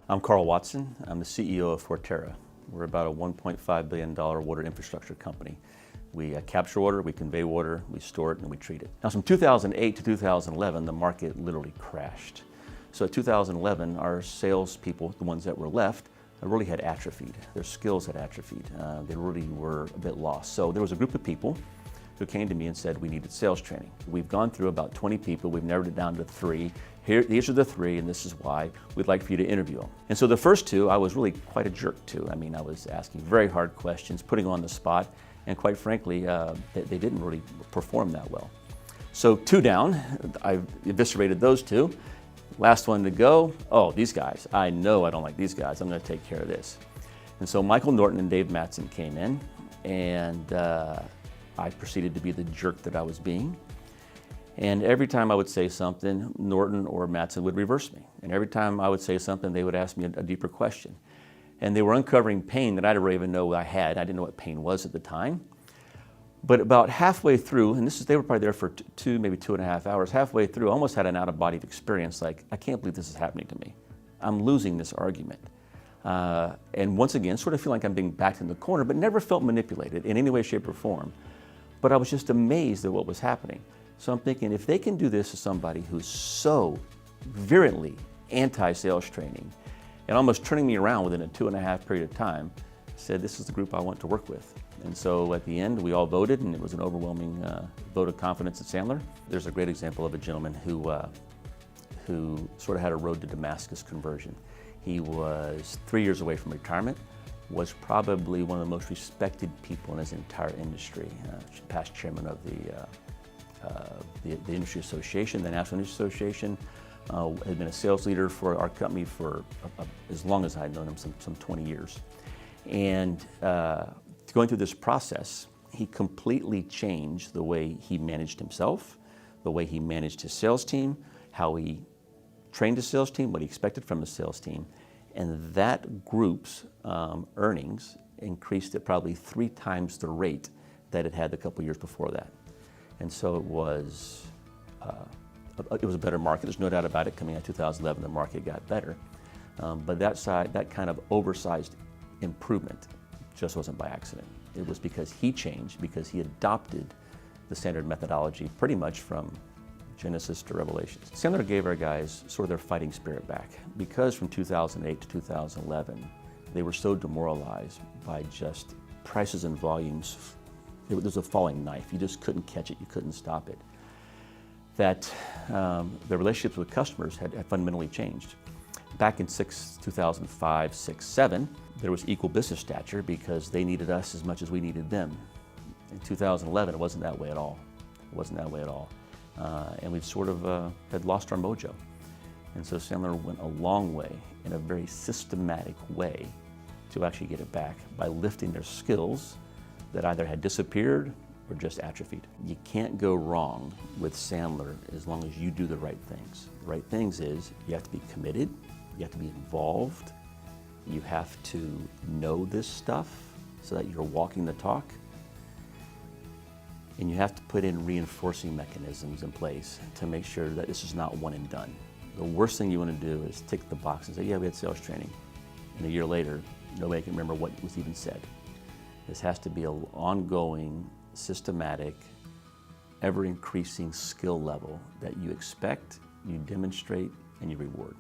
I'm Carl Watson. I'm the CEO of Forterra. We're about a $1.5 billion water infrastructure company. We capture water, we convey water, we store it, and we treat it. Now, from 2008 to 2011, the market literally crashed. So in 2011, our salespeople, the ones that were left, really had atrophied. Their skills had atrophied. They really were a bit lost. So there was a group of people who came to me and said we needed sales training. We've gone through about 20 people. We've narrowed it down to 3. These are the 3, and this is why we'd like for you to interview them. And so the first 2, I was really quite a jerk to. I mean, I was asking very hard questions, putting them on the spot, and quite frankly, they didn't really perform that well. So 2 down, I eviscerated those 2. Last one to go, oh, these guys, I know I don't like these guys. I'm gonna take care of this. And so Michael Norton and Dave Mattson came in, and I proceeded to be the jerk that I was being. And every time I would say something, Norton or Mattson would reverse me. And every time I would say something, they would ask me a deeper question. And they were uncovering pain that I didn't even know I had. I didn't know what pain was at the time. But about halfway through, and they were probably there for 2, maybe 2.5 hours, halfway through, I almost had an out-of-body experience, like, I can't believe this is happening to me. I'm losing this argument. And once again, sort of feel like I'm being backed in the corner, but never felt manipulated in any way, shape, or form. But I was just amazed at what was happening. So I'm thinking, if they can do this to somebody who's so virulently anti-sales training and almost turning me around within a 2.5 period of time, I said, this is the group I want to work with. And so at the end, we all voted, and it was an overwhelming vote of confidence at Sandler. There's a great example of a gentleman who sort of had a road to Damascus conversion. He was 3 years away from retirement, was probably one of the most respected people in his entire industry, past chairman of the Industry Association, the National Industry Association, had been a sales leader for our company for as long as I'd known him, some 20 years. And going through this process, he completely changed the way he managed himself, the way he managed his sales team, how he trained his sales team, what he expected from his sales team. And that group's earnings increased at probably 3 times the rate that it had a couple years before that. And so it was a better market. There's no doubt about it. Coming out of 2011, the market got better. But that kind of oversized improvement just wasn't by accident. It was because he changed, because he adopted the standard methodology pretty much from Genesis to Revelations. Sandler gave our guys sort of their fighting spirit back, because from 2008 to 2011, they were so demoralized by just prices and volumes. There was a falling knife. You just couldn't catch it. You couldn't stop it. That the relationships with customers had fundamentally changed. Back in 2005, 6, 7, there was equal business stature because they needed us as much as we needed them. In 2011, it wasn't that way at all. It wasn't that way at all. And we've sort of had lost our mojo. And so Sandler went a long way, in a very systematic way, to actually get it back by lifting their skills that either had disappeared or just atrophied. You can't go wrong with Sandler as long as you do the right things. The right things is you have to be committed, you have to be involved, you have to know this stuff so that you're walking the talk, and you have to put in reinforcing mechanisms in place to make sure that this is not one and done. The worst thing you want to do is tick the box and say, yeah, we had sales training. And a year later, nobody can remember what was even said. This has to be an ongoing, systematic, ever-increasing skill level that you expect, you demonstrate, and you reward.